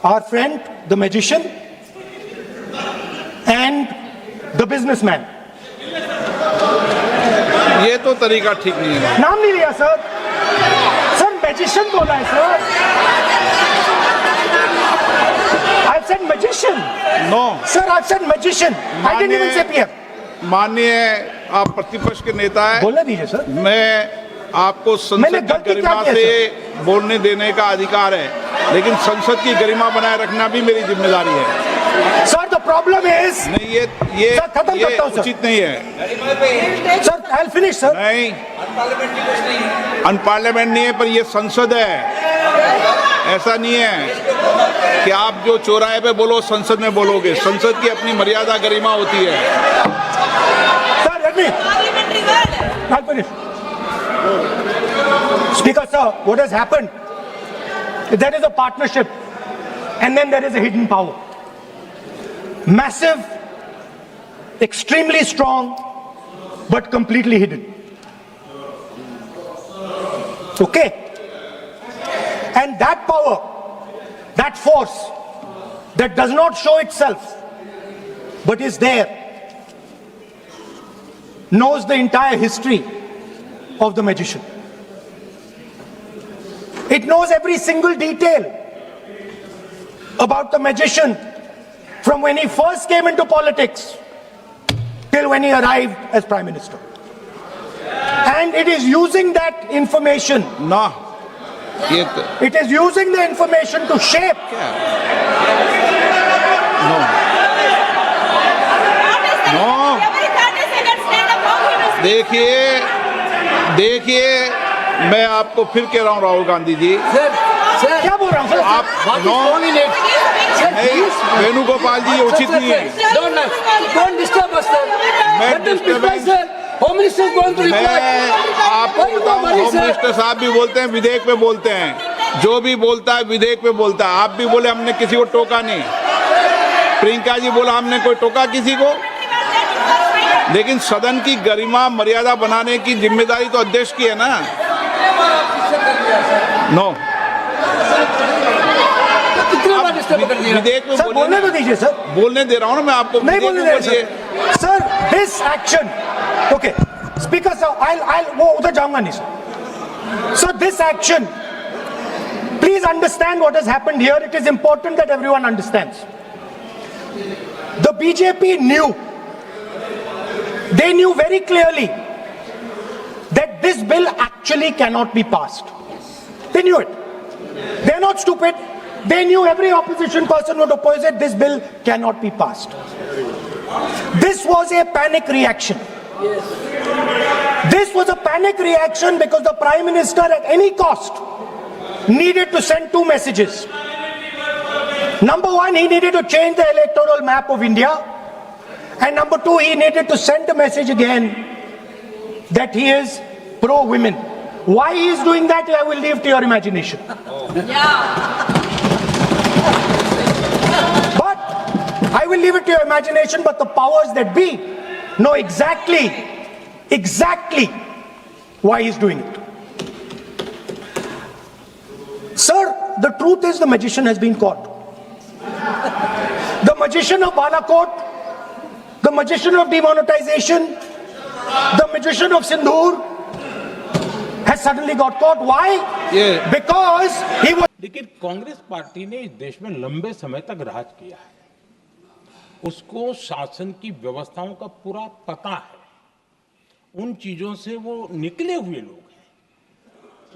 our friend, the magician, and the businessman. ये तो तरीका ठीक नहीं है। नाम नहीं लिया सर, सर मैजिशियन बोला है sir. I said magician. No Sir, I said magician. I didn't even say PM. माननीय आप प्रतिपक्ष के नेता है, बोलने दीजिए सर। मैं आपको मैंने संसद की गलती क्या गरिमा की है, से बोलने देने का अधिकार है, लेकिन संसद की गरिमा बनाए रखना भी मेरी जिम्मेदारी है। Sir, the problem is. नहीं ये सर, खत्म करता हूं, सर। उचित नहीं है। Sir, I'll finish, sir. नहीं, अनपार्लियामेंट नहीं है, पर ये संसद है। ऐसा नहीं है कि आप जो चौराहे पे बोलो संसद में बोलोगे। संसद की अपनी मर्यादा गरिमा होती है। Sir, let me. I'll finish. Speaker, sir, what has happened? There is a partnership, and then there is a hidden power. Massive, extremely strong, but completely hidden. Okay? And that power, that force, that does not show itself, but is there, knows the entire history of the magician. It knows every single detail about the magician from when he first came into politics till when he arrived as Prime Minister. And it is using that information, ना ये तो it is using the information to shape. क्या no no देखिए मैं आपको फिर कह रहा हूँ राहुल गांधी जी, क्या बोल रहा हूँ सर? आप नो नहीं, वेणुगोपाल जी ये उचित नहीं है। Don't disturb us, sir. Let them speak, sir. Home Minister is going to reply. मैं आपको Why you बताऊं, worry, होम sir? मिनिस्टर साहब भी बोलते हैं, विधेयक पे बोलते हैं, जो भी बोलता है विधेयक पे बोलता है। आप भी बोले हमने किसी को टोका नहीं, प्रियंका जी बोला हमने कोई टोका किसी को, लेकिन सदन की गरिमा मर्यादा बनाने की जिम्मेदारी तो अध्यक्ष की है ना। नो कितने बार disturb कर दिया? विधेयक में सर बोलने तो दीजिए सर। बोलने दे रहा हूँ ना मैं आपको। नहीं बोलने दे बोलिए। रहे sir. This action, okay speaker sir, I वो उधर जाऊंगा नहीं sir. Sir this action, please understand what has happened here. It is important that everyone understands. The BJP new, they knew very clearly that this bill actually cannot be passed. They knew it. They're not stupid. They knew every opposition person would oppose it. This bill cannot be passed. This was a panic reaction. This was a panic reaction because the Prime Minister at any cost needed to send two messages. Number one, he needed to change the electoral map of India. And number two, he needed to send a message again that he is pro-women. Why he is doing that, I will leave to your imagination. But I will leave it to your imagination, but the powers that be know exactly why he is doing it. Sir, the truth is the magician has been caught. The magician of Balakot, the magician of demonetization, the magician of Sindhur has suddenly got caught. Why? Yeah. Because he was. लेकिन Congress party ने इस देश में लंबे समय तक राज किया है। उसको शासन की व्यवस्थाओं का पूरा पता है। उन चीजों से वो निकले हुए लोग हैं।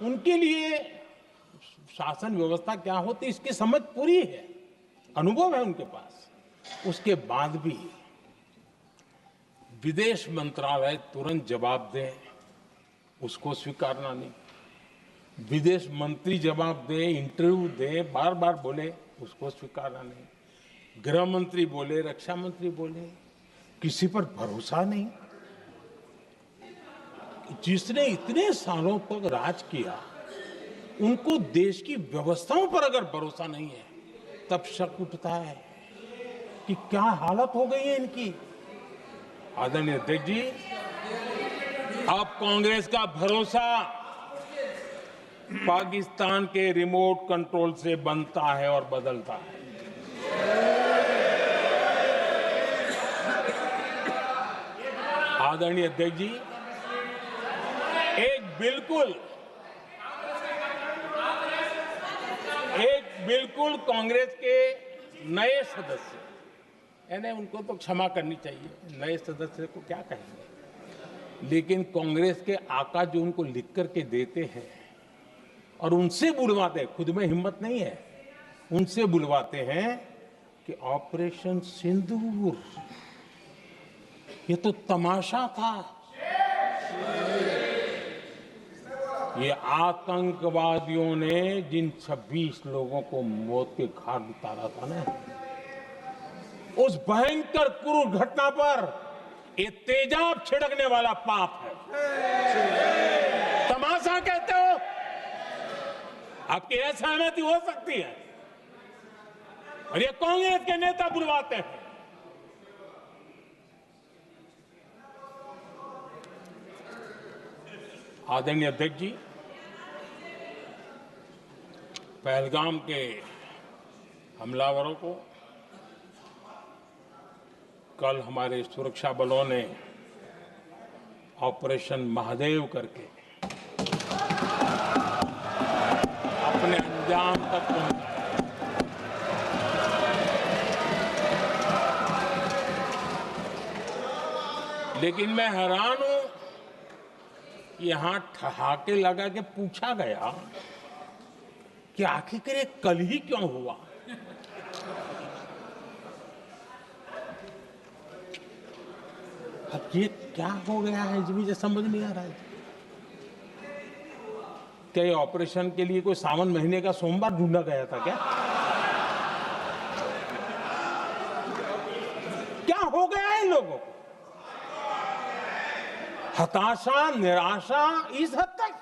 उनके लिए शासन व्यवस्था क्या होती है इसकी समझ पूरी है, अनुभव है उनके पास। उसके बाद भी विदेश मंत्रालय तुरंत जवाब दे, उसको स्वीकारना नहीं। विदेश मंत्री जवाब दे, इंटरव्यू दे, बार बार बोले, उसको स्वीकारना नहीं। गृह मंत्री बोले, रक्षा मंत्री बोले, किसी पर भरोसा नहीं। जिसने इतने सालों तक राज किया, उनको देश की व्यवस्थाओं पर अगर भरोसा नहीं है, तब शक उठता है कि क्या हालत हो गई है इनकी। आदरणीय अध्यक्ष जी, अब कांग्रेस का भरोसा पाकिस्तान के रिमोट कंट्रोल से बनता है और बदलता है। आदरणीय अध्यक्ष जी, एक बिल्कुल कांग्रेस के नए सदस्य, यानी उनको तो क्षमा करनी चाहिए, नए सदस्य को क्या कहेंगे, लेकिन कांग्रेस के आका जो उनको लिख करके देते हैं और उनसे बुलवाते हैं, खुद में हिम्मत नहीं है, उनसे बुलवाते हैं कि ऑपरेशन सिंदूर ये तो तमाशा था, ये आतंकवादियों ने जिन 26 लोगों को मौत के घाट उतारा था ना, उस भयंकर क्रूर घटना पर ये तेजाब छिड़कने वाला पाप है। तमाशा कहते हो? आपकी असहमति हो सकती है, और ये कांग्रेस के नेता बुलवाते हैं। आदरणीय अध्यक्ष जी, पहलगाम के हमलावरों को कल हमारे सुरक्षा बलों ने ऑपरेशन महादेव करके अपने अंजाम तक पहुंचाया। लेकिन मैं हैरान हूं, यहां ठहाके लगा के पूछा गया कि आखिर ये कल ही क्यों हुआ। अब ये क्या हो गया है, मुझे समझ नहीं आ रहा है। क्या ये ऑपरेशन के लिए कोई सावन महीने का सोमवार ढूंढा गया था क्या? क्या हो गया है इन लोगों को? हताशा, निराशा इस हद तक।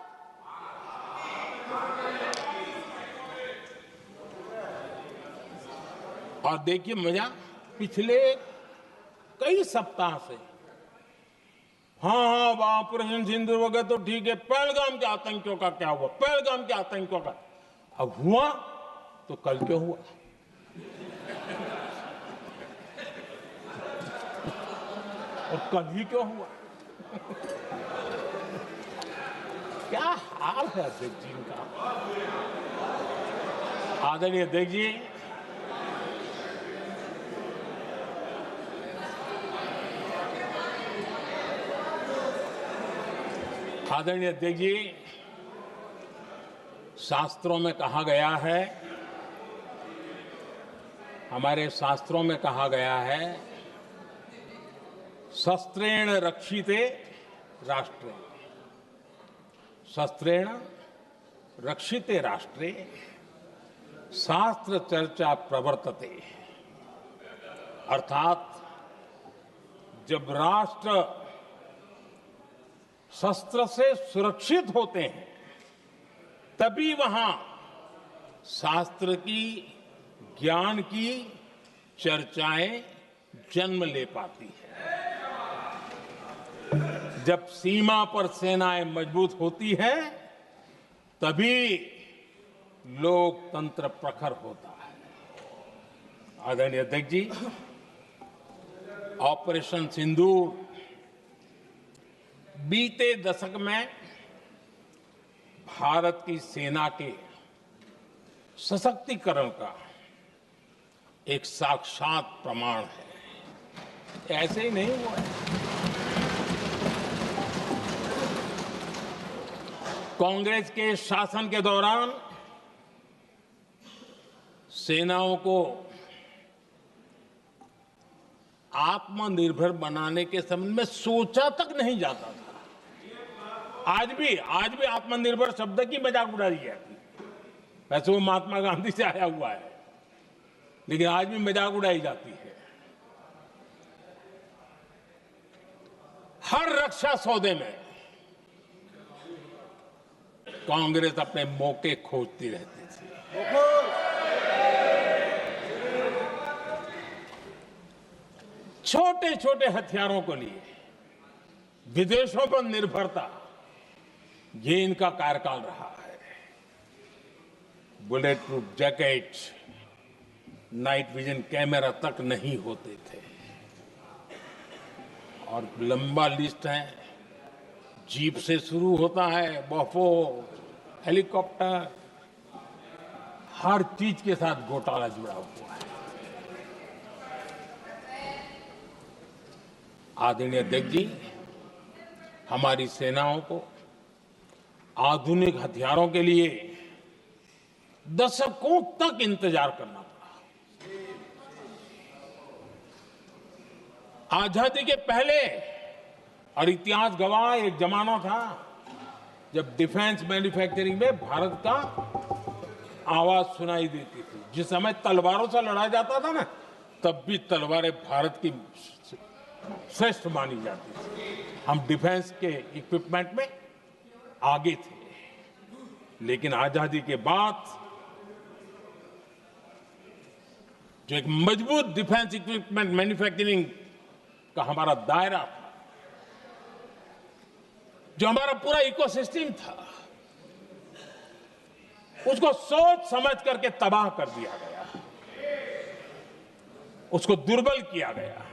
और देखिए मजा, पिछले कई सप्ताह से हाँ ऑपरेशन सिंदूर वगैरह तो ठीक है, पहलगाम के आतंकियों का क्या हुआ, पहलगाम के आतंकियों का अब हुआ तो कल क्यों हुआ? और कल ही क्यों हुआ? क्या हाल है अध्यक्ष जी का। आदरणीय अध्यक्ष जी, आदरणीय अध्यक्ष जी, शास्त्रों में कहा गया है, हमारे शास्त्रों में कहा गया है, शस्त्रेण रक्षिते राष्ट्रे, शस्त्रेण रक्षिते राष्ट्रे शास्त्र चर्चा प्रवर्तते। अर्थात जब राष्ट्र शस्त्र से सुरक्षित होते हैं तभी वहां शास्त्र की, ज्ञान की चर्चाएं जन्म ले पाती है। जब सीमा पर सेनाएं मजबूत होती है तभी लोकतंत्र प्रखर होता है। आदरणीय अध्यक्ष जी, ऑपरेशन सिंदूर बीते दशक में भारत की सेना के सशक्तिकरण का एक साक्षात प्रमाण है। ऐसे ही नहीं हुआ है। कांग्रेस के शासन के दौरान सेनाओं को आत्मनिर्भर बनाने के संबंध में सोचा तक नहीं जाता था। आज भी आत्मनिर्भर शब्द की मजाक उड़ाई जाती है। वैसे वो महात्मा गांधी से आया हुआ है, लेकिन आज भी मजाक उड़ाई जाती है। हर रक्षा सौदे में कांग्रेस अपने मौके खोजती रहती थी। छोटे छोटे हथियारों को लिए विदेशों पर निर्भरता, ये इनका कार्यकाल रहा है। Bullet proof jacket, night vision camera तक नहीं होते थे। और लंबा लिस्ट है, जीप से शुरू होता है, बफो, हेलीकॉप्टर, हर चीज के साथ घोटाला जुड़ा हुआ है। आदरणीय अध्यक्ष जी, हमारी सेनाओं को आधुनिक हथियारों के लिए दशकों तक इंतजार करना पड़ा। आजादी के पहले, और इतिहास गवाह, एक जमाना था जब डिफेंस मैन्युफैक्चरिंग में भारत का आवाज सुनाई देती थी। जिस समय तलवारों से लड़ा जाता था ना, तब भी तलवारें भारत की श्रेष्ठ मानी जाती थी। हम डिफेंस के इक्विपमेंट में आगे थे। लेकिन आजादी के बाद जो एक मजबूत डिफेंस इक्विपमेंट मैन्युफैक्चरिंग का हमारा दायरा था, जो हमारा पूरा इकोसिस्टम था, उसको सोच समझ करके तबाह कर दिया गया, उसको दुर्बल किया गया।